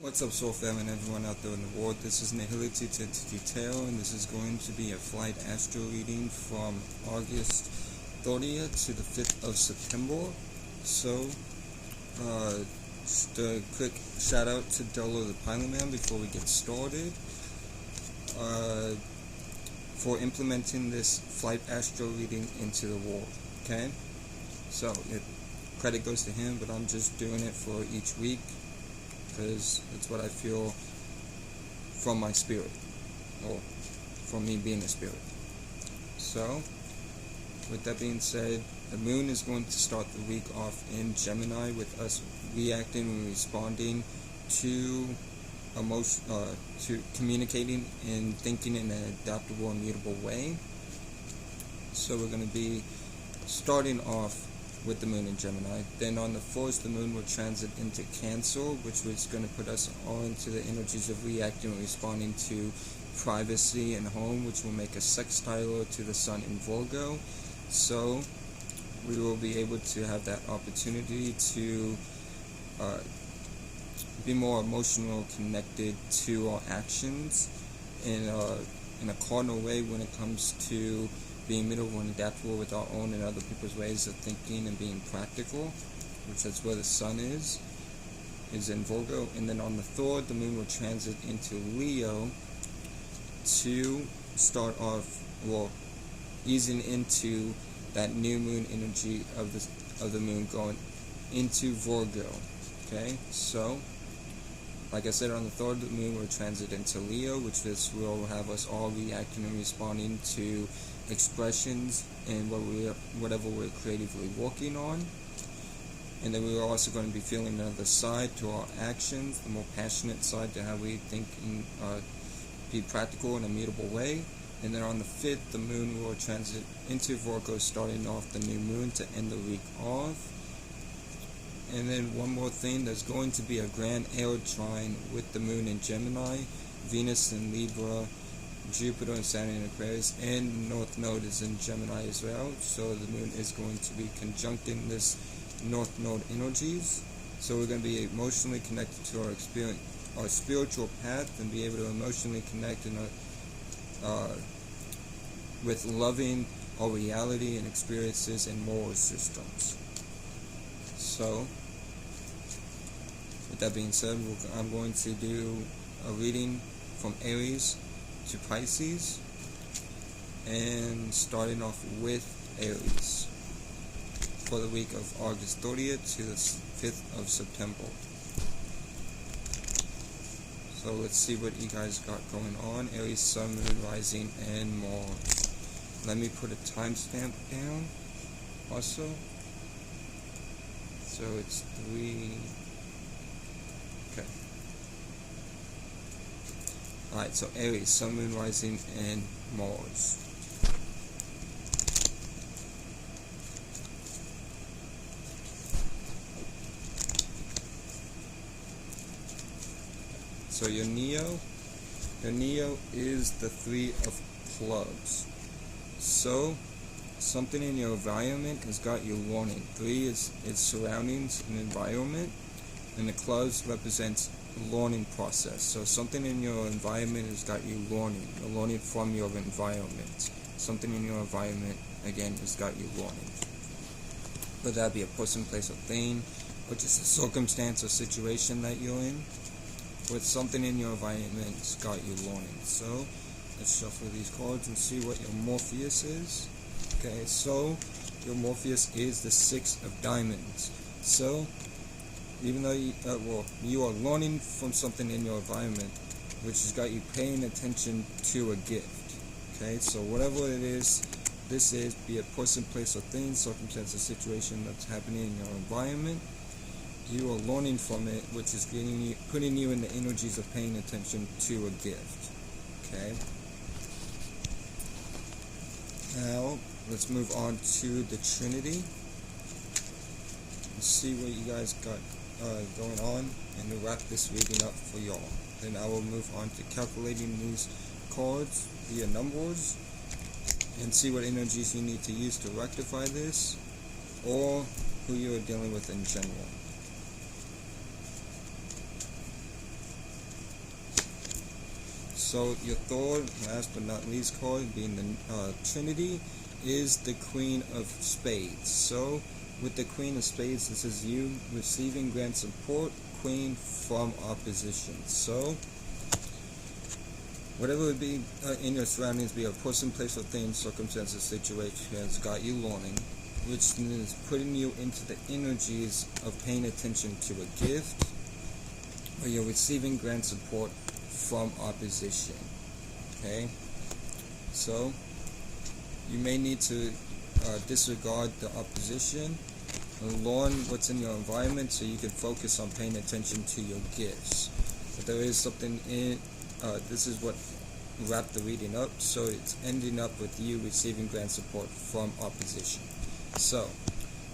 What's up, Soul Fam, and everyone out there in the world? This is Nihility to Detail, and this is going to be a flight astro reading from August 30th to the 5th of September. So, just a quick shout out to DoelowDaPilotman before we get started for implementing this flight astro reading into the world. Okay, so credit goes to him, but I'm just doing it for each week, because it's what I feel from my spirit, or from me being a spirit. So, with that being said, the moon is going to start the week off in Gemini with us reacting and responding to to communicating and thinking in an adaptable and mutable way. So we're going to be starting off with the moon in Gemini. Then on the 4th, the moon will transit into Cancer, which is going to put us all into the energies of reacting and responding to privacy and home, which will make a sextile to the sun in Virgo. So we will be able to have that opportunity to be more emotional connected to our actions in a cardinal way when it comes to being mutable and adaptable with our own and other people's ways of thinking and being practical, which is where the sun is in Virgo. And then on the 3rd, the moon will transit into Leo to start off, easing into that new moon energy of the moon going into Virgo. Okay, so like I said, on the 3rd, the moon will transit into Leo, which this will have us all reacting and responding to expressions and whatever we're creatively working on. And then we're also going to be feeling another side to our actions, the more passionate side to how we think and be practical in a mutable way. And then on the 5th, the moon will transit into Virgo, starting off the new moon to end the week off. And then one more thing, there's going to be a grand air trine with the moon in Gemini, Venus in Libra, Jupiter and Saturn in Aquarius, and North Node is in Gemini as well. So the moon is going to be conjuncting this North Node energies. So we're going to be emotionally connected to our spiritual path, and be able to emotionally connect with loving our reality and experiences and moral systems. So, with that being said, I'm going to do a reading from Aries to Pisces, and starting off with Aries for the week of August 30th to the 5th of September. So let's see what you guys got going on. Aries, Sun, Moon, Rising, and Mars. Let me put a timestamp down also. So it's 3. Okay. Alright, so Aries, Sun, Moon, Rising, and Mars. So your Neo is the 3 of clubs. So something in your environment has got you learning. 3 is its surroundings and environment, and the clubs represents learning process. So something in your environment has got you learning. You're learning from your environment. Something in your environment, again, has got you learning. Whether that be a person, place, or thing, or just a circumstance or situation that you're in. With something in your environment has got you learning. So let's shuffle these cards and see what your Morpheus is. Okay, so your Morpheus is the 6 of diamonds. So even though you are learning from something in your environment, which has got you paying attention to a gift. Okay, so whatever it is, this is, be it person, place, or thing, circumstance, or situation that's happening in your environment, you are learning from it, which is putting you in the energies of paying attention to a gift. Okay. Now let's move on to the Trinity. Let's see what you guys got going on, and to wrap this reading up for y'all. Then I will move on to calculating these cards via numbers and see what energies you need to use to rectify this, or who you are dealing with in general. So your third, last but not least card, being the Trinity, is the Queen of Spades. So with the Queen of Spades, this is you receiving grand support, Queen, from opposition. So whatever would be in your surroundings, be a person, place, or thing, circumstances, situation, has got you learning, which is putting you into the energies of paying attention to a gift, or you're receiving grand support from opposition. Okay? So you may need to disregard the opposition and learn what's in your environment so you can focus on paying attention to your gifts. But there is something in this is what wrapped the reading up, so it's ending up with you receiving grand support from opposition. So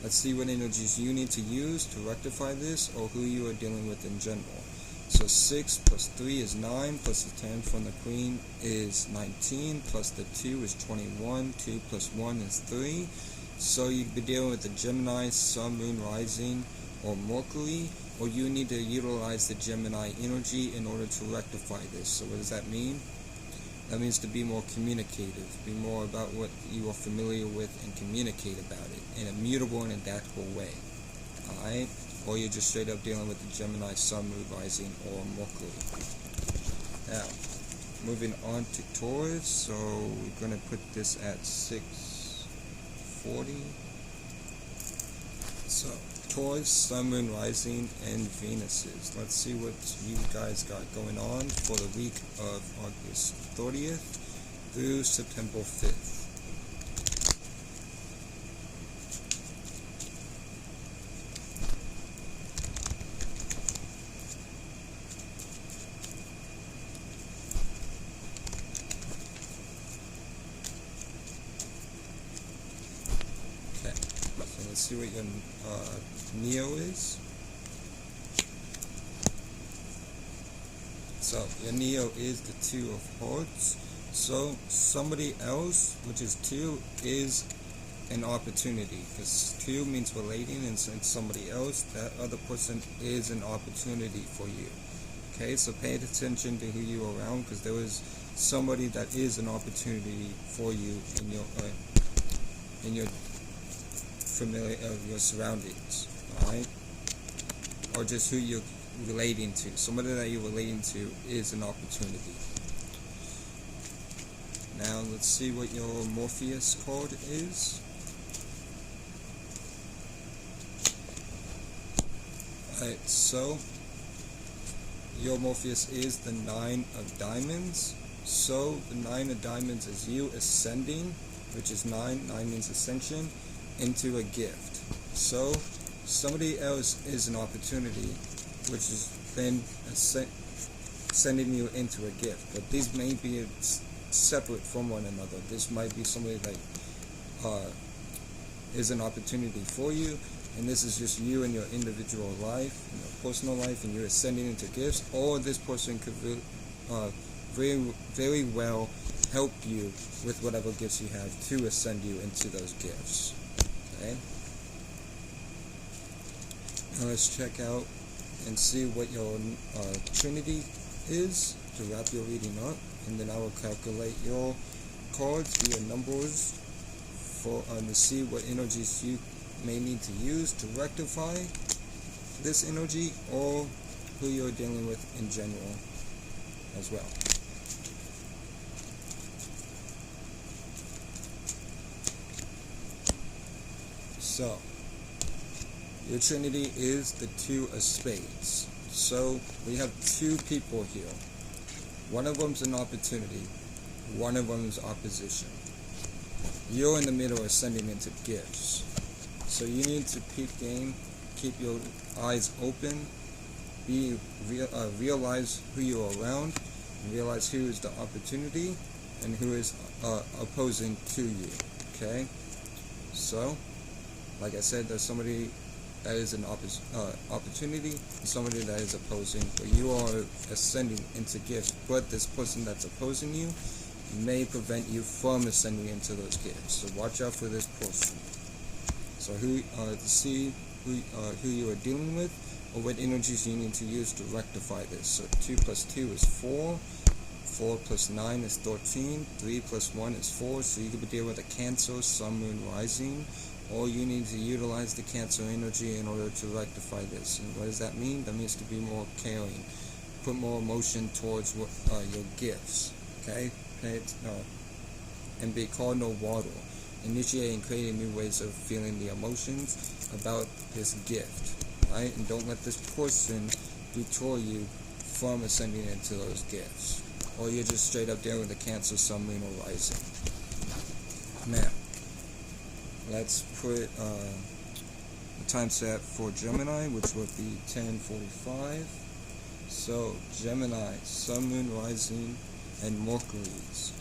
let's see what energies you need to use to rectify this, or who you are dealing with in general. So 6 plus 3 is 9, plus the 10 from the Queen is 19, plus the 2 is 21, 2 plus 1 is 3. So you could be dealing with the Gemini, Sun, Moon, Rising, or Mercury, or you need to utilize the Gemini energy in order to rectify this. So what does that mean? That means to be more communicative, be more about what you are familiar with and communicate about it in a mutable and adaptable way. Alright? Or you're just straight up dealing with the Gemini, Sun, Moon, Rising, or Mercury. Now, moving on to Taurus, so we're going to put this at 640. So, Taurus, Sun, Moon, Rising, and Venuses. Let's see what you guys got going on for the week of August 30th through September 5th. See what your Neo is. So your Neo is the 2 of Hearts. So somebody else, which is 2, is an opportunity, because 2 means relating, and since somebody else, that other person is an opportunity for you. Okay, so pay attention to who you are around, because there is somebody that is an opportunity for you in your familiar of your surroundings, alright? Or just who you're relating to. Somebody that you're relating to is an opportunity. Now let's see what your Morpheus card is. Alright, so your Morpheus is the 9 of Diamonds. So the 9 of Diamonds is you ascending, which is 9. 9 means ascension, into a gift. So somebody else is an opportunity, which is then sending you into a gift. But these may be separate from one another. This might be somebody that is an opportunity for you, and this is just you in your individual life, in your personal life, and you're ascending into gifts. Or this person could very well help you with whatever gifts you have to ascend you into those gifts. Okay. Now let's check out and see what your Trinity is to wrap your reading up, and then I will calculate your cards via numbers for to see what energies you may need to use to rectify this energy, or who you're dealing with in general as well. So, your Trinity is the 2 of Spades. So, we have 2 people here. One of them's an opportunity, one of them is opposition. You're in the middle ascending into gifts. So you need to peep game, keep your eyes open, realize who you're around, and realize who is the opportunity and who is opposing to you. Okay? So, like I said, there's somebody that is an opportunity and somebody that is opposing, but you are ascending into gifts. But this person that's opposing you may prevent you from ascending into those gifts. So watch out for this person. So to see who you are dealing with, or what energies you need to use to rectify this. So 2 plus 2 is 4. 4 plus 9 is 13. 3 plus 1 is 4. So you could be dealing with a Cancer, Sun, Moon, Rising. Or you need to utilize the Cancer energy in order to rectify this. And what does that mean? That means to be more caring. Put more emotion towards your gifts. Okay? And be cardinal water. Initiate and creating new ways of feeling the emotions about this gift. Right? And don't let this person detour you from ascending into those gifts. Or you're just straight up there with the Cancer, Sun, Moon, or Rising. Now, let's put a time set for Gemini, which would be 10:45. So, Gemini, Sun, Moon, Rising, and Mercury's.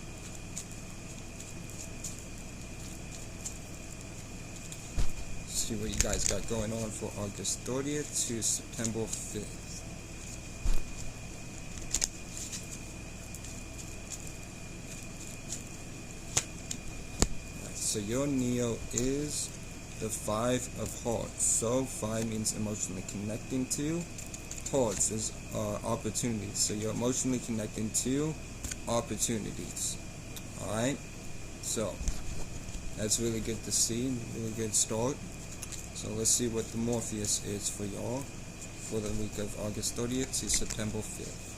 See what you guys got going on for August 30th to September 5th. So your Neo is the 5 of Hearts. So 5 means emotionally connecting to. Hearts is opportunities. So you're emotionally connecting to opportunities. Alright? So that's really good to see. Really good start. So let's see what the Morpheus is for y'all for the week of August 30th to September 5th.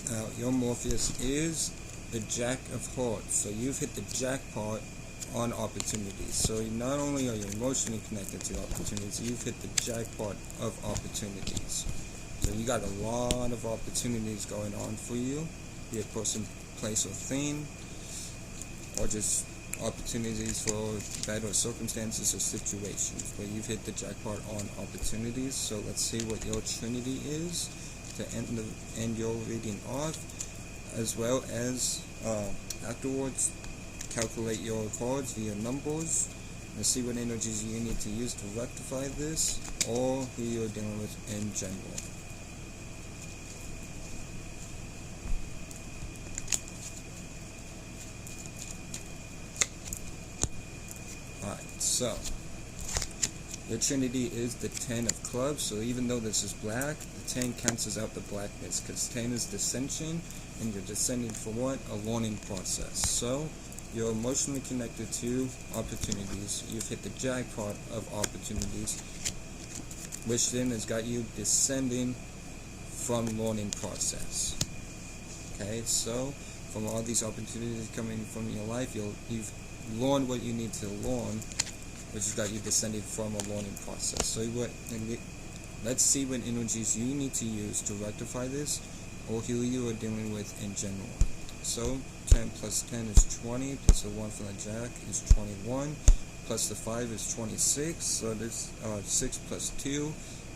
Now, your Morpheus is the Jack of Hearts. So you've hit the jackpot on opportunities. So not only are you emotionally connected to opportunities, you've hit the jackpot of opportunities. So you got a lot of opportunities going on for you, be it person, place, or thing, or just opportunities for better circumstances or situations. But you've hit the jackpot on opportunities. So let's see what your Trinity is to end your reading off, as well as afterwards calculate your cards via numbers and see what energies you need to use to rectify this, or who you're dealing with in general. Alright, so your Trinity is the 10 of clubs. So even though this is black, the 10 cancels out the blackness, because 10 is dissension, and you're descending for what? A learning process. So you're emotionally connected to opportunities. You've hit the jackpot of opportunities, which then has got you descending from learning process. Okay, so from all these opportunities coming from your life, you've learned what you need to learn, which has got you descending from a learning process. So let's see what energies you need to use to rectify this, or who you are dealing with in general. So 10 plus 10 is 20, plus the 1 from the Jack is 21, plus the 5 is 26, so this 6 plus 2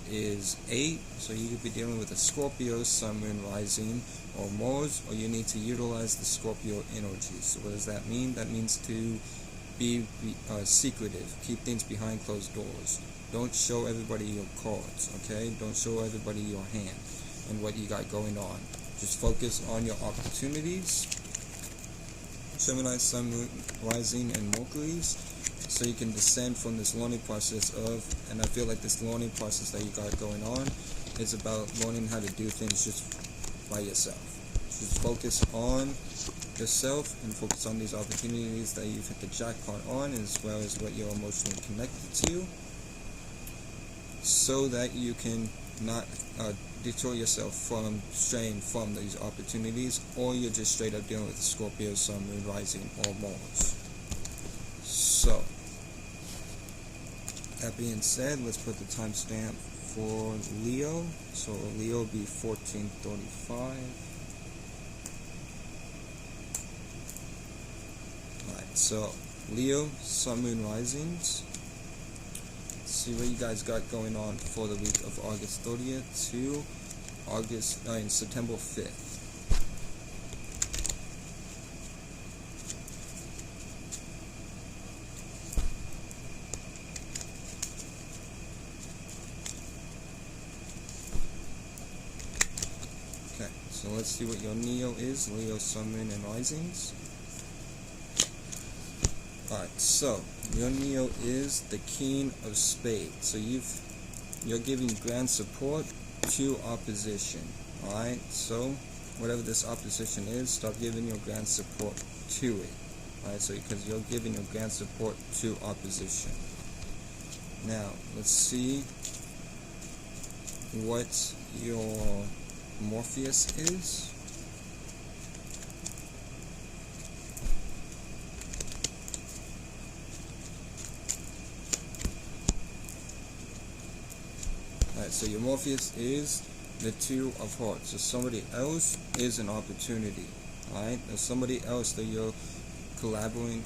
is 8, so you could be dealing with a Scorpio, Sun, Moon, Rising, or Mars, or you need to utilize the Scorpio energy. So what does that mean? That means to be secretive, keep things behind closed doors. Don't show everybody your cards, okay? Don't show everybody your hand and what you got going on. Just focus on your opportunities. Gemini, Sun, Moon, Rising, and Mercury's, so you can descend from this learning process of, and I feel like this learning process that you got going on is about learning how to do things just by yourself. Just focus on yourself and focus on these opportunities that you've hit the jackpot on, as well as what you're emotionally connected to, so that you can not detour yourself from straying from these opportunities, or you're just straight up dealing with the Scorpio, Sun, Moon, Rising, or Mars. So, that being said, let's put the timestamp for Leo. So Leo will be 1435. Alright, so Leo, Sun, Moon, Risings. See what you guys got going on for the week of August 30th to September 5th. Okay, So let's see what your Neo is, Leo, Sun, Moon, and Risings. Alright, so your Neo is the King of Spades. So you're giving grand support to opposition. Alright, so whatever this opposition is, start giving your grand support to it. Alright, so because you're giving your grand support to opposition. Now, let's see what your Morpheus is. Alright, so your Morpheus is the Two of Hearts. So somebody else is an opportunity. Alright, there's somebody else that you're collaborating,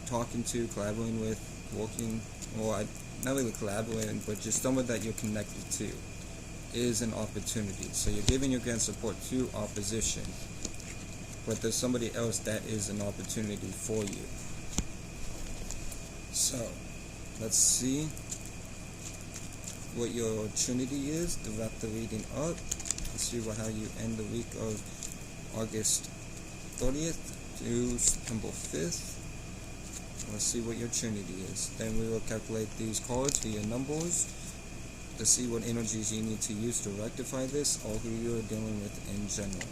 talking to, collaborating with, working, or not really collaborating, but just someone that you're connected to is an opportunity. So you're giving your grand support to opposition, but there's somebody else that is an opportunity for you. So let's see what your Trinity is to wrap the reading up. Let's see how you end the week of August 30th to September 5th. Let's see what your Trinity is. Then we will calculate these cards for your numbers to see what energies you need to use to rectify this, or who you're dealing with in general.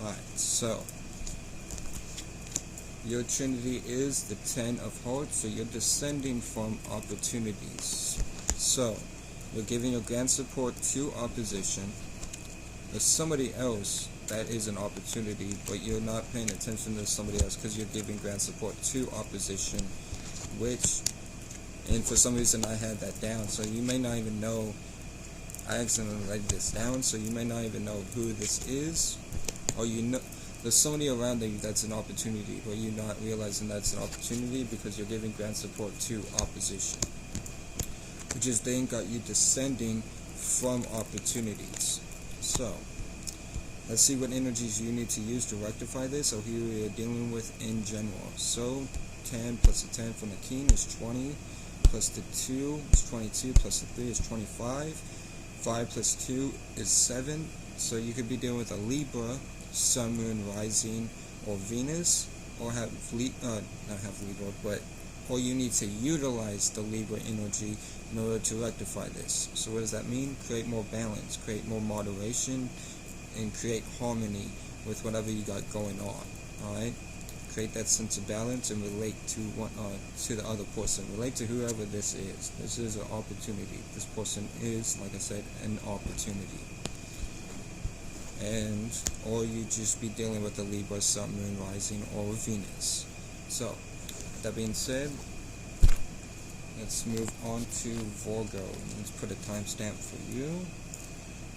Alright, so your Trinity is the Ten of Hearts, so you're descending from opportunities. So you're giving your grand support to opposition. There's somebody else that is an opportunity, but you're not paying attention to somebody else because you're giving grand support to opposition, and for some reason I had that down, so you may not even know. I accidentally write this down, so you may not even know who this is, or you know there's somebody around you that's an opportunity, but you're not realizing that's an opportunity because you're giving grand support to opposition, which is then got you descending from opportunities. So let's see what energies you need to use to rectify this, or who you're dealing with in general. So 10 plus the 10 from the King is 20, plus the 2 is 22, plus the 3 is 25, 5 plus 2 is 7. So you could be dealing with a Libra, Sun, Moon, Rising, or Venus, or not have Libra, but or you need to utilize the Libra energy in order to rectify this. So what does that mean? Create more balance, create more moderation, and create harmony with whatever you got going on. Alright? Create that sense of balance and relate to to the other person. Relate to whoever this is. This is an opportunity. This person is, like I said, an opportunity. And or you just be dealing with the Libra, Sun, Moon, Rising, or Venus. So with that being said, let's move on to Virgo. Let's put a timestamp for you.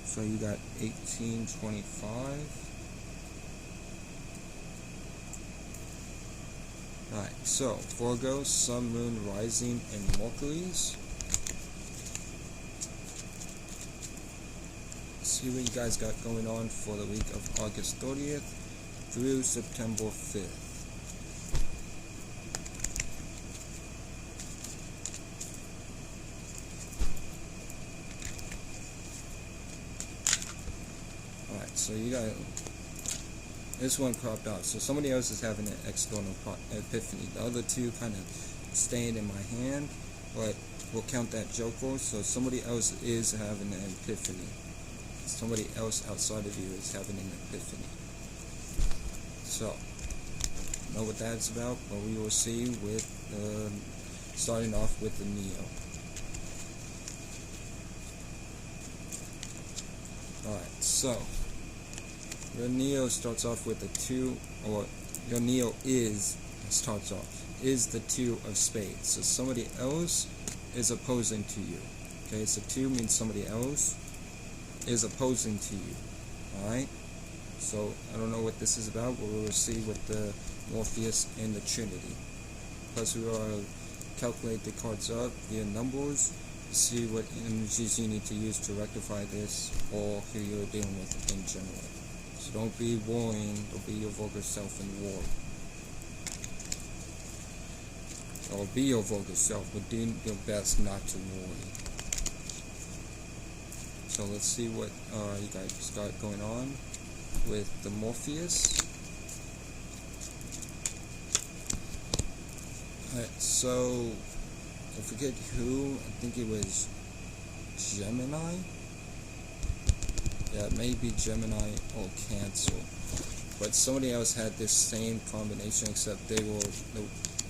So you got 1825. Alright, so Virgo, Sun, Moon, Rising, and Mercury's. See what you guys got going on for the week of August 30th through September 5th. Alright, so you got this one cropped out. So somebody else is having an external epiphany. The other two kind of staying in my hand, but we'll count that joker. So somebody else is having an epiphany. Somebody else outside of you is having an epiphany. So, know what that's about, but we will see with starting off with the Neo. Alright, so your Neo starts off with the 2, or your Neo is the 2 of spades. So somebody else is opposing to you. Okay, so 2 means somebody else is opposing to you. Alright? So I don't know what this is about, but we will see with the Morpheus and the Trinity. Plus we will calculate the cards up via numbers to see what energies you need to use to rectify this, or who you're dealing with in general. So don't be worrying, don't be your vulgar self in war. Or be your vulgar self, but do your best not to worry. So let's see what you guys got going on with the Morpheus. Alright, so I forget who, I think it was Gemini. Yeah, maybe Gemini or Cancer. But somebody else had this same combination, except the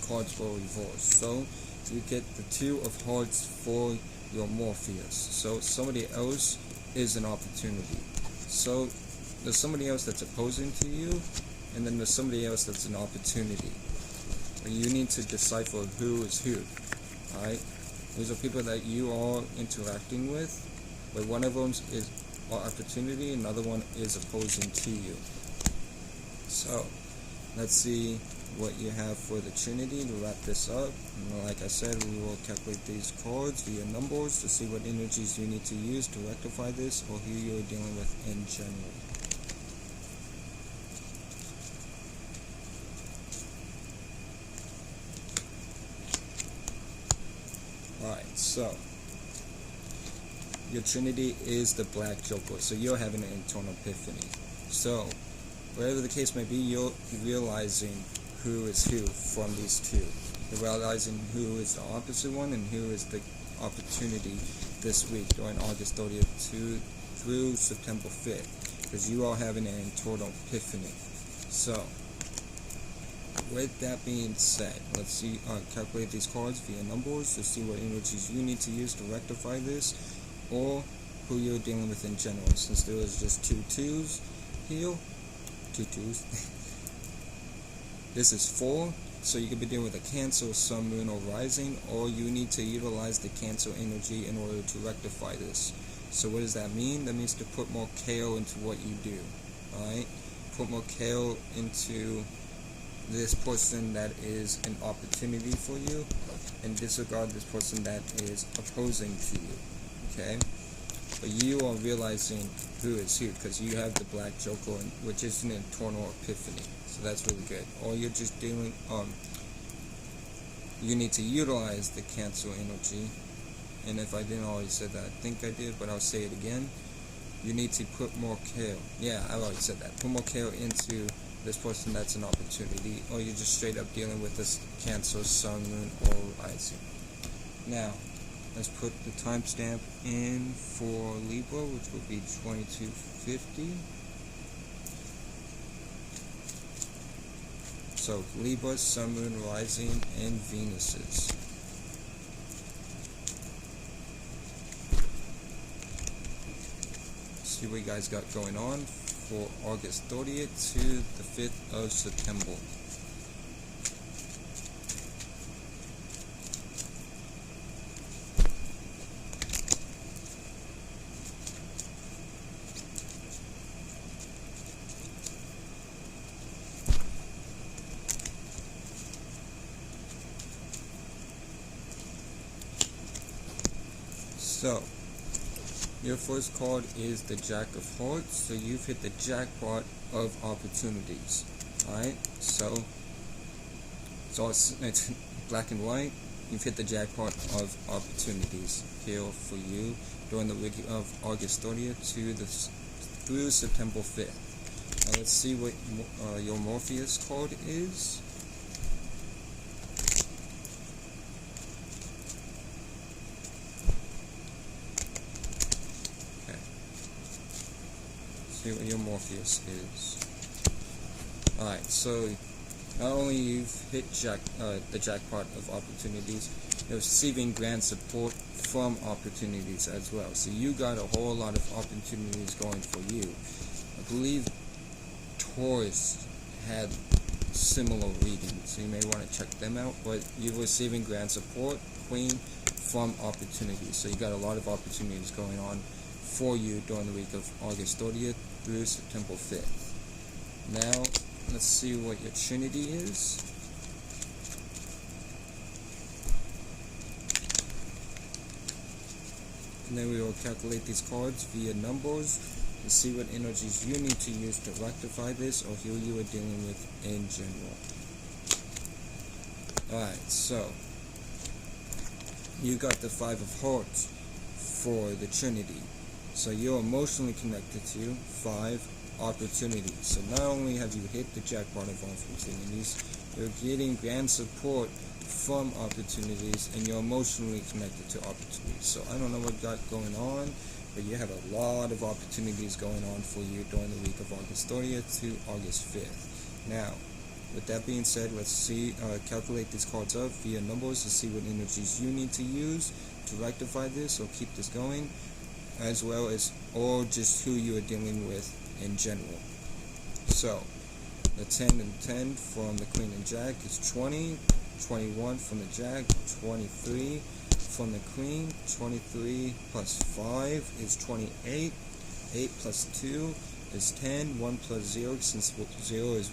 cards were reversed. So you get the Two of Hearts for your Morpheus. So somebody else is an opportunity. So there's somebody else that's opposing to you, and then there's somebody else that's an opportunity. And you need to decipher who is who. Alright? These are people that you are interacting with, but one of them is opportunity, another one is opposing to you. So let's see what you have for the Trinity to wrap this up. And like I said, we will calculate these cards via numbers to see what energies you need to use to rectify this, or who you're dealing with in general. Alright, so your Trinity is the Black Joker, so you're having an internal epiphany. So whatever the case may be, you're realizing who is who from these two. You're realizing who is the opposite one and who is the opportunity this week during August 30th through September 5th, because you are having an internal epiphany. So with that being said, let's see, calculate these cards via numbers to see what energies you need to use to rectify this, or who you're dealing with in general. Since there was just two twos here, two twos. This is 4, so you could be dealing with a Cancer, Sun, Moon, or Rising, or you need to utilize the Cancer energy in order to rectify this. So what does that mean? That means to put more care into what you do. Alright? Put more care into this person that is an opportunity for you, and disregard this person that is opposing to you. Okay? But you are realizing who is who, because you have the Black Joker, which is an internal epiphany. So that's really good. Or you're just dealing, you need to utilize the Cancer energy. And if I didn't already say that, I think I did, but I'll say it again. You need to put more care. Yeah, I already said that. Put more care into this person that's an opportunity, or you're just straight up dealing with this Cancer, Sun, Moon, or Rising. Now, let's put the timestamp in for Libra, which will be 2250. So Libra, Sun, Moon, Rising, and Venuses. See what you guys got going on for August 30th to the 5th of September. So, your first card is the Jack of Hearts, so you've hit the jackpot of opportunities. Alright, so it's black and white. You've hit the jackpot of opportunities here for you during the week of August 30th through September 5th. Now let's see what your Morpheus card is. See what your Morpheus is. Alright, so not only you've hit the jackpot of opportunities, you're receiving grand support from opportunities as well. So you got a whole lot of opportunities going for you. I believe Taurus had similar readings, so you may want to check them out. But you're receiving grand support, Queen, from opportunities. So you got a lot of opportunities going on for you during the week of August 30th through September 5th. Now, let's see what your Trinity is. And then we will calculate these cards via numbers to see what energies you need to use to rectify this, or who you are dealing with in general. Alright, so you got the 5 of Hearts for the Trinity. So you're emotionally connected to 5 opportunities. So not only have you hit the jackpot of opportunities, you're getting grand support from opportunities, and you're emotionally connected to opportunities. So I don't know what got going on, but you have a lot of opportunities going on for you during the week of August 30th to August 5th. Now, with that being said, let's see, calculate these cards up via numbers to see what energies you need to use to rectify this or keep this going, as well as or just who you are dealing with in general. So, the 10 and 10 from the Queen and Jack is 20, 21 from the Jack, 23 from the Queen, 23 plus 5 is 28, 8 plus 2 is 10, 1 plus 0, since 0 is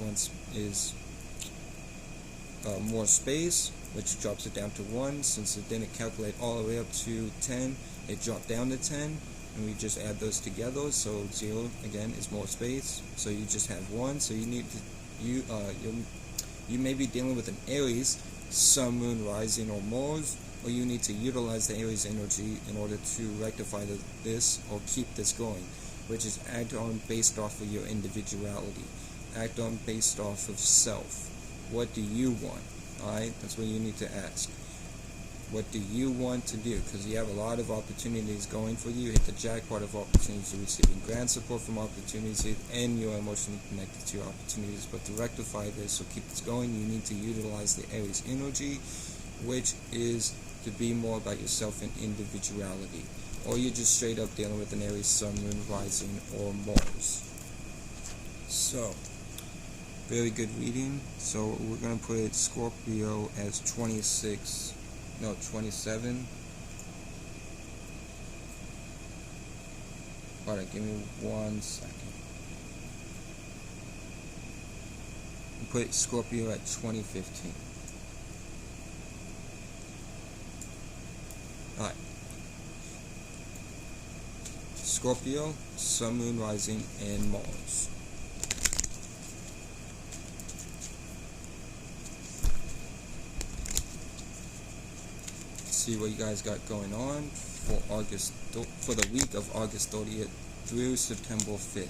more space, which drops it down to 1. Since it didn't calculate all the way up to 10, it dropped down to 10, and we just add those together. So 0 again is more space, so you just have 1. So you need to you may be dealing with an Aries, Sun, Moon, Rising, or Mars, or you need to utilize the Aries energy in order to rectify this or keep this going, which is act on based off of your individuality, act on based off of self. What do you want? Alright, that's what you need to ask. What do you want to do? Because you have a lot of opportunities going for you. Hit the jackpot of opportunities. You're receiving grand support from opportunities, and you're emotionally connected to opportunities. But to rectify this or keep this going, you need to utilize the Aries energy, which is to be more about yourself and individuality. Or you're just straight up dealing with an Aries, Sun, Moon, Rising, or Mars. So, very good reading. So we're going to put Scorpio as 27. Alright, give me 1 second. Put Scorpio at 2015. Alright. Scorpio, Sun, Moon, Rising, and Mars. See what you guys got going on for the week of August 30th through September 5th.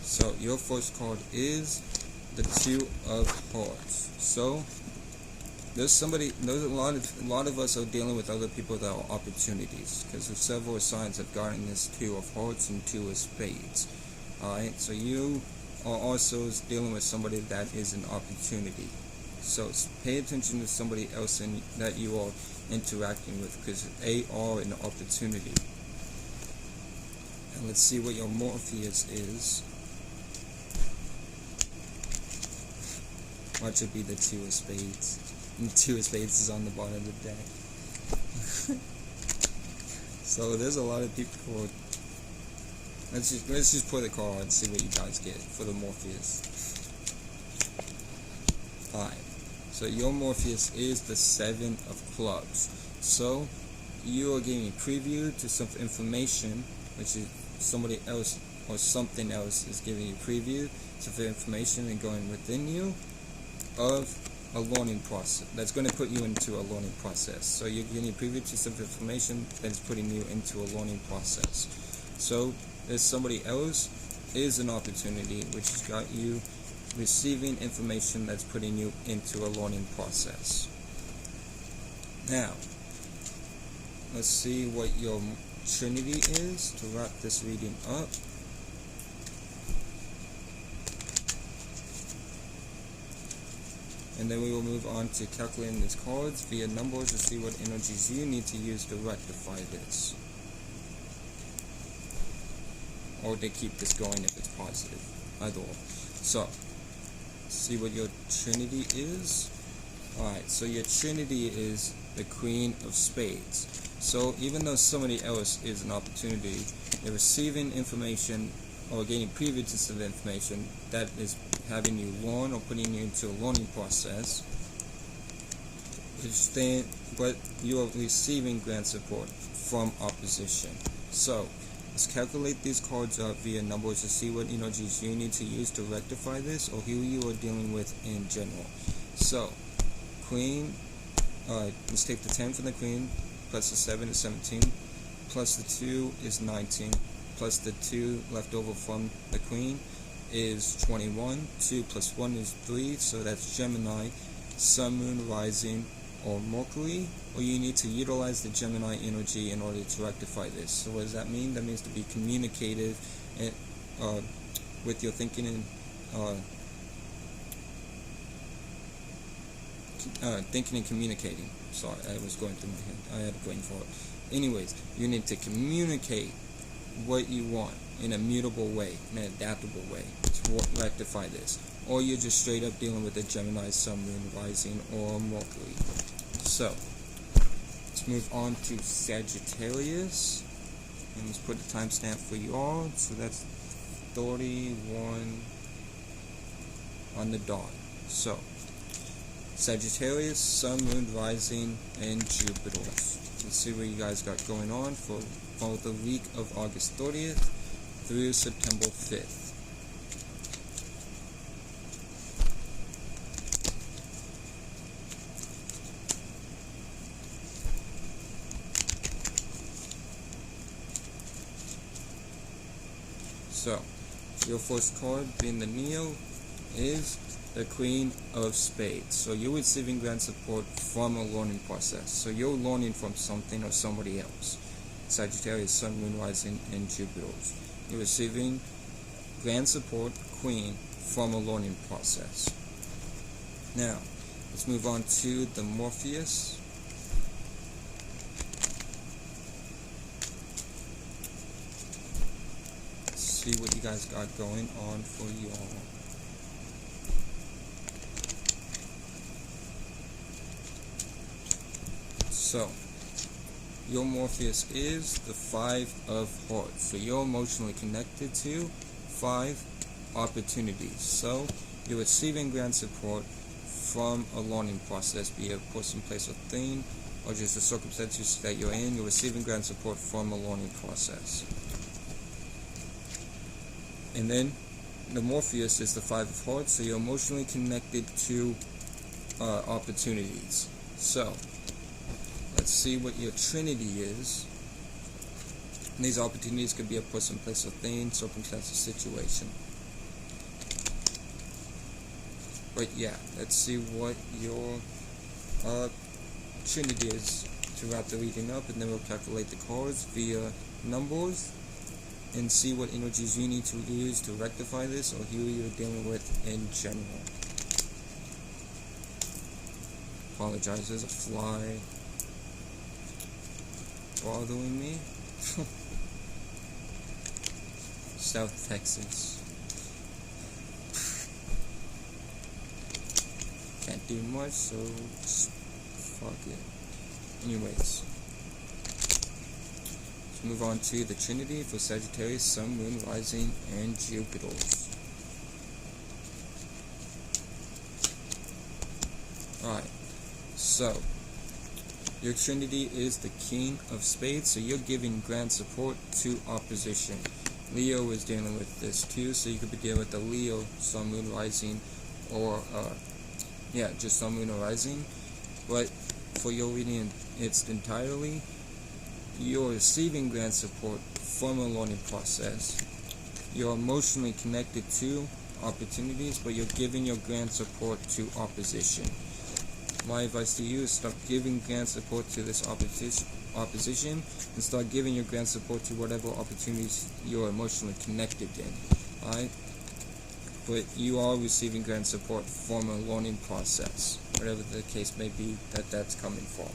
So your first card is the 2 of Hearts. So there's a lot of us are dealing with other people that are opportunities, because several signs have gotten this 2 of Hearts and 2 of Spades. Alright, so you are also dealing with somebody that is an opportunity. So pay attention to somebody else that you are interacting with, because they are an opportunity. And let's see what your Morpheus is. Watch it be the 2 of Spades. And the 2 of Spades is on the bottom of the deck. So there's a lot of people who are... Let's just pull the card and see what you guys get for the Morpheus. Alright, so your Morpheus is the 7 of Clubs. So you are giving a preview to some information, which is somebody else or something else is giving you a preview to the information and going within you of a learning process. That's going to put you into a learning process. So you're getting a preview to some information that is putting you into a learning process. So there's somebody else is an opportunity, which has got you receiving information that's putting you into a learning process. Now, let's see what your Trinity is to wrap this reading up. And then we will move on to calculating these cards via numbers to see what energies you need to use to rectify this, or to keep this going if it's positive, either or. So, see what your Trinity is. Alright, so your Trinity is the Queen of Spades. So even though somebody else is an opportunity, they're receiving information or getting preview to some information that is having you learn or putting you into a learning process, but you are receiving grand support from opposition. So let's calculate these cards up via numbers to see what energies you need to use to rectify this, or who you are dealing with in general. So Queen, let's take the 10 from the Queen, plus the 7 is 17, plus the 2 is 19, plus the 2 left over from the Queen is 21. 2 plus 1 is 3, so that's Gemini, Sun, Moon, Rising, or Mercury, or you need to utilize the Gemini energy in order to rectify this. So what does that mean? That means to be communicative and, with your thinking and thinking and communicating. Sorry, I was going through my head. I had a brain fart. Anyways, you need to communicate what you want in a mutable way, in an adaptable way to rectify this. Or you're just straight up dealing with a Gemini, Sun, Moon, Rising, or Mercury. So, let's move on to Sagittarius. And let's put a timestamp for you all. So that's 31 on the dot. So, Sagittarius, Sun, Moon, Rising, and Jupiter. Let's see what you guys got going on for the week of August 30th through September 5th. So, your first card, being the Neo, is the Queen of Spades. So you're receiving grand support from a learning process. So you're learning from something or somebody else. Sagittarius, Sun, Moon, Rising, and Jupiter. You're receiving grand support, Queen, from a learning process. Now, let's move on to the Morpheus. See what you guys got going on for y'all. So, your Morpheus is the 5 of Hearts. So you're emotionally connected to 5 opportunities. So you're receiving grand support from a learning process, be it a person, place, or thing, or just the circumstances that you're in. You're receiving grand support from a learning process. And then the Morpheus is the 5 of Hearts, so you're emotionally connected to opportunities. So, let's see what your Trinity is. And these opportunities could be a person, place, or thing, circumstance, or situation. But yeah, let's see what your Trinity is throughout the reading up, and then we'll calculate the cards via numbers and see what energies you need to use to rectify this, or who you're dealing with in general. Apologize, there's a fly bothering me. South Texas. Can't do much, so just fuck it. Anyways, let's move on to the Trinity for Sagittarius, Sun, Moon, Rising, and Jupiter. Alright, so your Trinity is the King of Spades, so you're giving grand support to opposition. Leo is dealing with this too, so you could be dealing with the Leo, Sun, Moon, Rising, or just Sun, Moon, or Rising. But for your reading, it's entirely, you're receiving grand support from a learning process. You're emotionally connected to opportunities, but you're giving your grand support to opposition. My advice to you is stop giving grand support to this opposition and start giving your grand support to whatever opportunities you're emotionally connected in. Alright? But you are receiving grand support from a learning process, whatever the case may be that's coming from.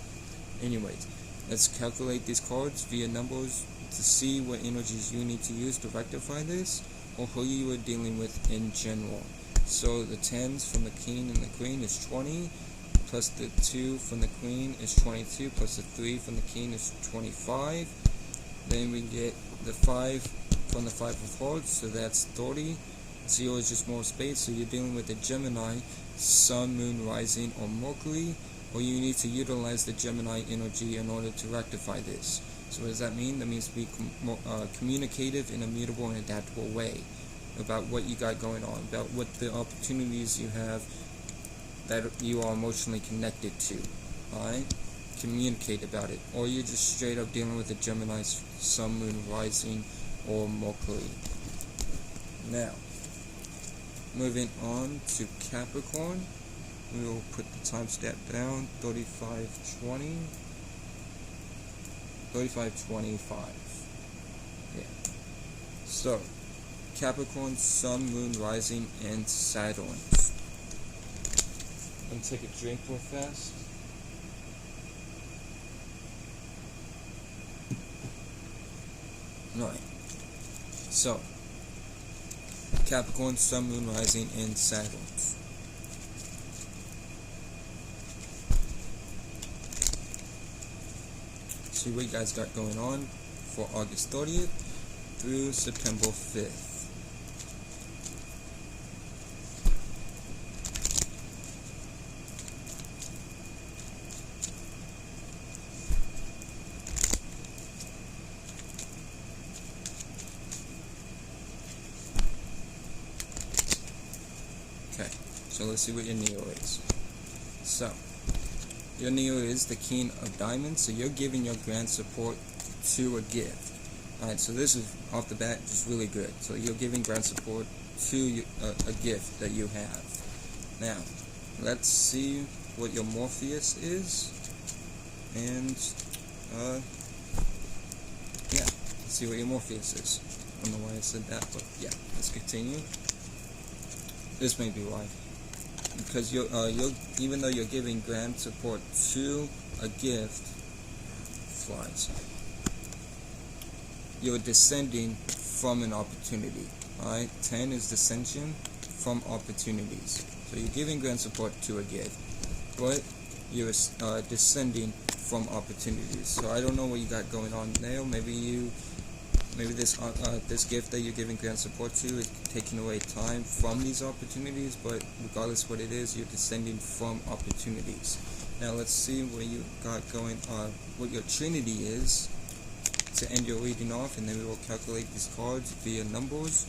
Anyways, let's calculate these cards via numbers to see what energies you need to use to rectify this, or who you are dealing with in general. So the 10s from the King and the Queen is 20, plus the 2 from the Queen is 22, plus the 3 from the King is 25. Then we get the 5 from the 5 of Hearts, so that's 30. 0 is just more space, so you're dealing with a Gemini, Sun, Moon, Rising, or Mercury, or you need to utilize the Gemini energy in order to rectify this. So what does that mean? That means to be communicative in a mutable and adaptable way about what you got going on, about what the opportunities you have that you are emotionally connected to. Alright? Communicate about it. Or you're just straight up dealing with a Gemini, Sun, Moon, Rising, or Mercury. Now, moving on to Capricorn, we will put the time step down, 3525. Yeah. So, Capricorn, Sun, Moon, Rising, and Saturn. Let me take a drink real fast. Alright. So, Capricorn, Sun, Moon, Rising, and Saturn. See what you guys got going on for August 30th through September 5th. Okay, so let's see what your Neo is. So, your Neo is the King of Diamonds, so you're giving your grand support to a gift. Alright, so this is off the bat just really good. So you're giving grand support to a gift that you have. Now, let's see what your Morpheus is. And, yeah, let's see what your Morpheus is. I don't know why I said that, but yeah, let's continue. This may be why. Because you're even though you're giving grand support to a gift, flies, you're descending from an opportunity. Alright, 10 is descension from opportunities. So you're giving grand support to a gift, but you're descending from opportunities. So I don't know what you got going on there. Maybe this gift that you're giving grand support to is taking away time from these opportunities, but regardless what it is, you're descending from opportunities. Now let's see what you got going on, what your Trinity is, to end your reading off, and then we will calculate these cards via numbers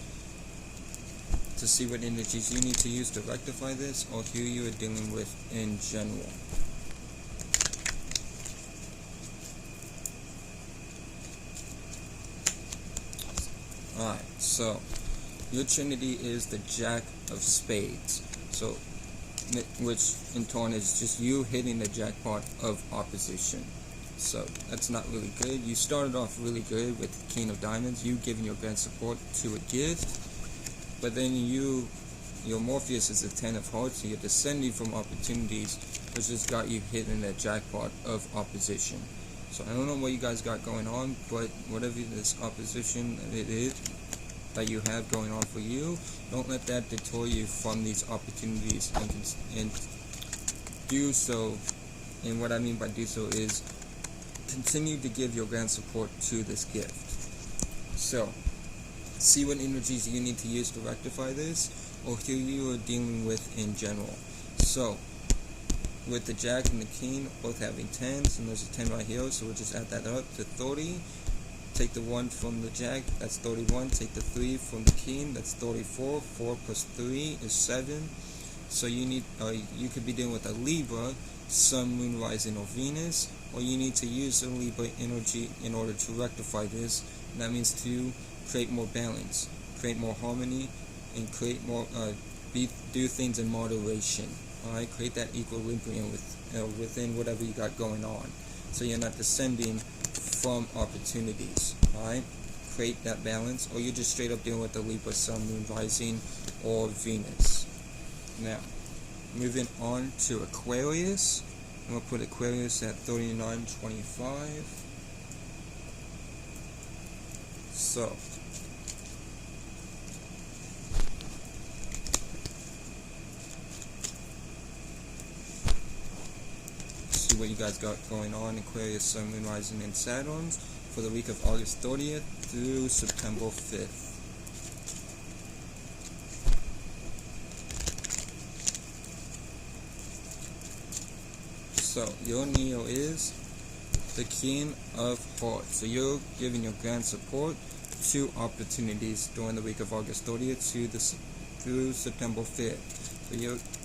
to see what energies you need to use to rectify this, or who you are dealing with in general. Alright, so your Trinity is the Jack of Spades, so which in turn is just you hitting the jackpot of opposition. So that's not really good. You started off really good with the King of Diamonds, you giving your grand support to a gift, but then your Morpheus is the 10 of Hearts, so you're descending from opportunities, which just got you hitting the jackpot of opposition. So I don't know what you guys got going on, but whatever this opposition it is that you have going on for you, don't let that deter you from these opportunities, and do so. And what I mean by do so is continue to give your grand support to this gift. So see what energies you need to use to rectify this, or who you are dealing with in general. So with the Jack and the King both having 10s, and there's a 10 right here, so we'll just add that up to 30. Take the 1 from the Jack, that's 31. Take the 3 from the King, that's 34. 4 plus 3 is 7. So you need, you could be dealing with a Libra, Sun, Moon, Rising, or Venus, or you need to use the Libra energy in order to rectify this. And that means to create more balance, create more harmony, and create more, do things in moderation. Alright, create that equilibrium within whatever you got going on, so you're not descending from opportunities. Alright, create that balance, or you're just straight up dealing with the Libra, Sun, Moon, Rising, or Venus. Now, moving on to Aquarius, I'm going to put Aquarius at 3925. So, see what you guys got going on, Aquarius, Sun, Moon, Rising, and Saturn for the week of August 30th through September 5th. So, your Neo is the King of Hearts. So you're giving your grand support to opportunities during the week of August 30th through September 5th. So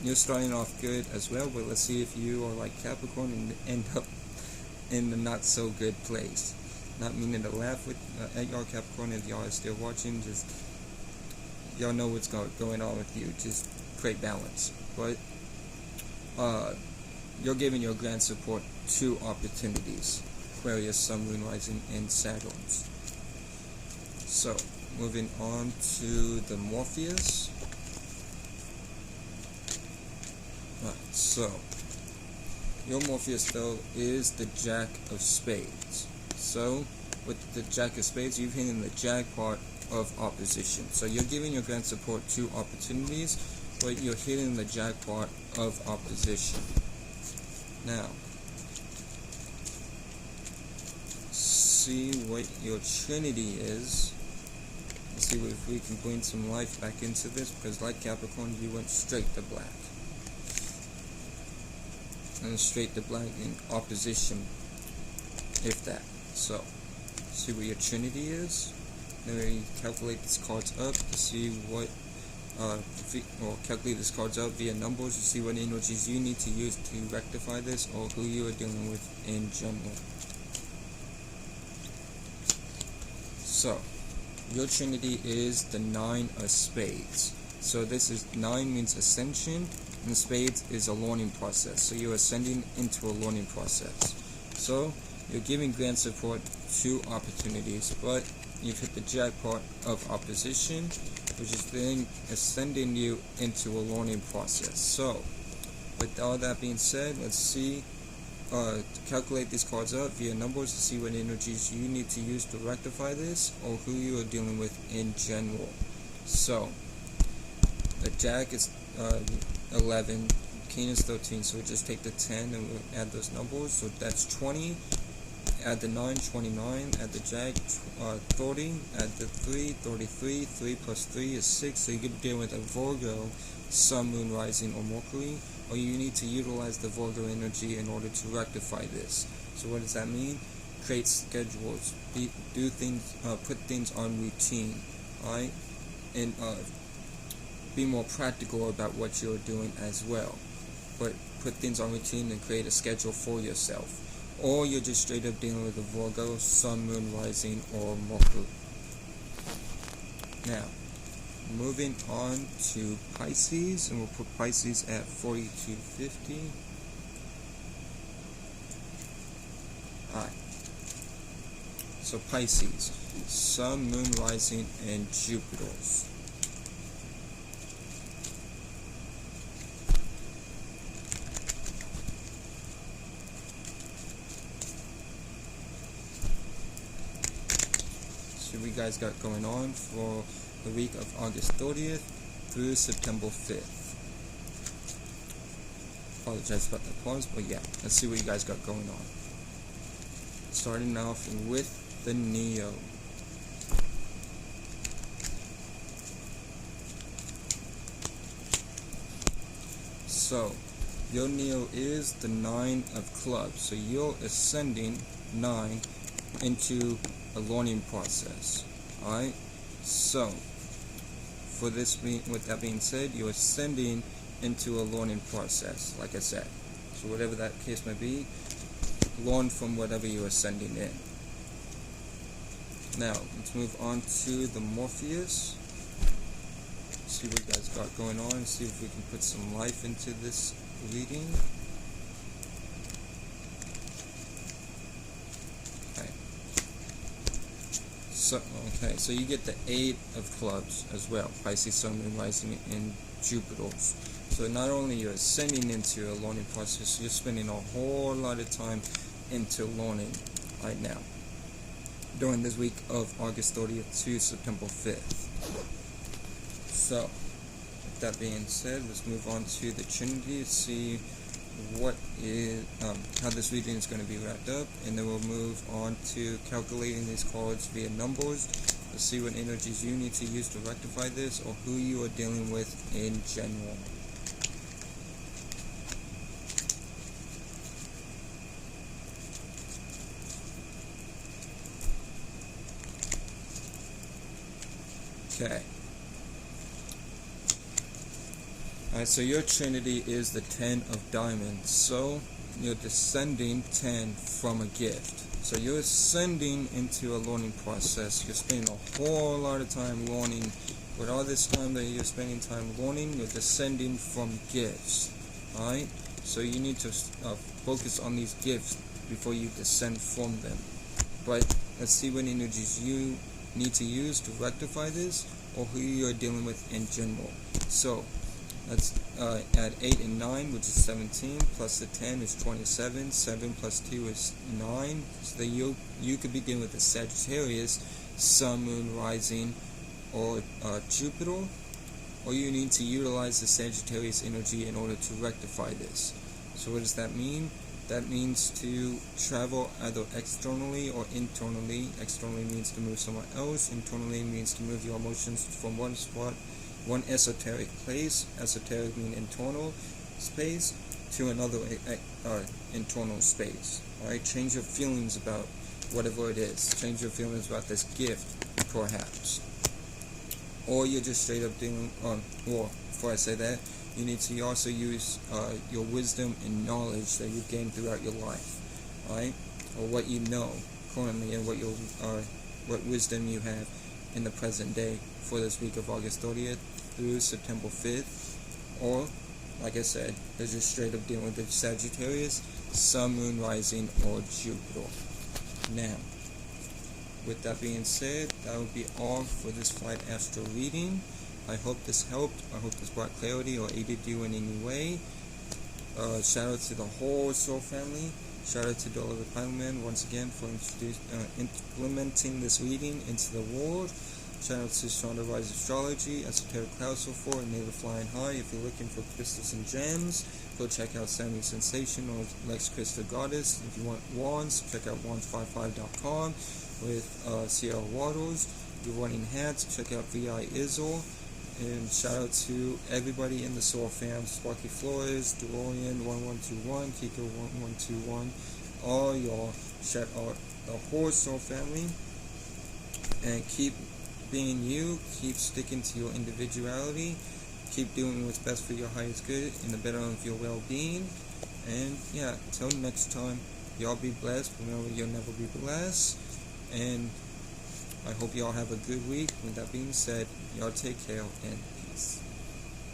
you're starting off good as well, but let's see if you are like Capricorn and end up in the not so good place. Not meaning to laugh at y'all Capricorn if y'all are still watching. Just y'all know what's going on with you. Just create balance. But you're giving your grand support to opportunities. Aquarius, Sun, Moon, Rising, and Saturn. So moving on to the Morpheus. Right, so your Morpheus though is the Jack of Spades. So with the Jack of Spades, you've hit in the jackpot of opposition. So you're giving your grand support to opportunities, but you're hitting the jackpot of opposition. Now, see what your Trinity is. Let's see if we can bring some life back into this, because like Capricorn, you went straight to black. And straight to black in opposition, if that. So, see what your Trinity is. Then we calculate these cards up to see what, calculate these cards up via numbers to see what energies you need to use to rectify this, or who you are dealing with in general. So, your Trinity is the 9 of Spades. So this is 9 means ascension, and spades is a learning process. So you're ascending into a learning process. So you're giving grand support to opportunities, but you've hit the jackpot of opposition, which is then ascending you into a learning process. So with all that being said, let's see, calculate these cards up via numbers to see what energies you need to use to rectify this, or who you are dealing with in general. So the Jack is 11, King is 13, so we just take the 10 and we'll add those numbers. So that's 20, add the 9, 29, add the Jack, 30, add the 3, 33, 3 plus 3 is 6, so you could deal with a Virgo, Sun, Moon, Rising, or Mercury, or you need to utilize the Virgo energy in order to rectify this. So what does that mean? Create schedules, do things, put things on routine, alright? And be more practical about what you're doing as well. But put things on routine and create a schedule for yourself. Or you're just straight up dealing with a Virgo, Sun, Moon, Rising, or Mercury. Now, moving on to Pisces, and we'll put Pisces at 4250. Alright. So Pisces, Sun, Moon, Rising, and Jupiter's. We guys got going on for the week of August 30th through September 5th. Apologize about that pause, but yeah, let's see what you guys got going on. Starting off with the Neo. So, your Neo is the 9 of clubs, so you're ascending 9 into a learning process. Alright, so for this, with that being said, you're ascending into a learning process, like I said. So whatever that case may be, learn from whatever you're ascending in. Now let's move on to the Morpheus. See what you guys got going on, see if we can put some life into this reading. So you get the 8 of clubs as well, Pisces, Sun, Moon, Rising, and Jupiter's. So not only you're ascending into a learning process, you're spending a whole lot of time into learning right now, during this week of August 30th to September 5th. So, with that being said, let's move on to the Trinity to see what is how this reading is going to be wrapped up, and then we'll move on to calculating these cards via numbers. Let's see what energies you need to use to rectify this, or who you are dealing with in general. Okay. Alright, so your trinity is the 10 of diamonds. So you're descending 10 from a gift. So you're ascending into a learning process. You're spending a whole lot of time learning. With all this time that you're spending time learning, you're descending from gifts. Alright? So you need to focus on these gifts before you descend from them. But let's see what energies you need to use to rectify this, or who you're dealing with in general. So let's add 8 and 9, which is 17, plus the 10 is 27, 7 plus 2 is 9. So that you could begin with the Sagittarius, Sun, Moon, Rising, or Jupiter, or you need to utilize the Sagittarius energy in order to rectify this. So what does that mean? That means to travel either externally or internally. Externally means to move somewhere else. Internally means to move your emotions from one spot, one esoteric place, esoteric means internal space, to another internal space. Alright, change your feelings about whatever it is. Change your feelings about this gift, perhaps. Or you're just straight up dealing, or before I say that, you need to also use your wisdom and knowledge that you've gained throughout your life, alright? Or what you know currently, and what wisdom you have in the present day for this week of August 30th through September 5th. Or, like I said, you're just straight up dealing with the Sagittarius, Sun, Moon, Rising, or Jupiter. Now, with that being said, that will be all for this Flight Astro reading. I hope this helped. I hope this brought clarity or aided you in any way. Shout out to the whole Soul family. Shout out to DoelowDaPilotman once again for implementing this reading into the world. Shout out to Shonda Rise Astrology, Esoteric Cloud Soul and Native Flying High. If you're looking for crystals and gems, go check out Sammy Sensation or Lex Crystal Goddess. If you want wands, check out wands55.com with Sierra Waters. If you're wanting hats, check out VI Izzle. And shout out to everybody in the Soul fam, Sparky Flores, DeLorean1121, Kiko1121, all y'all. Shout out the whole Soul family. And keep being you, keep sticking to your individuality, keep doing what's best for your highest good and the better of your well-being. And yeah, till next time, y'all be blessed. Remember, you'll never be blessed. And I hope y'all have a good week. With that being said, y'all take care and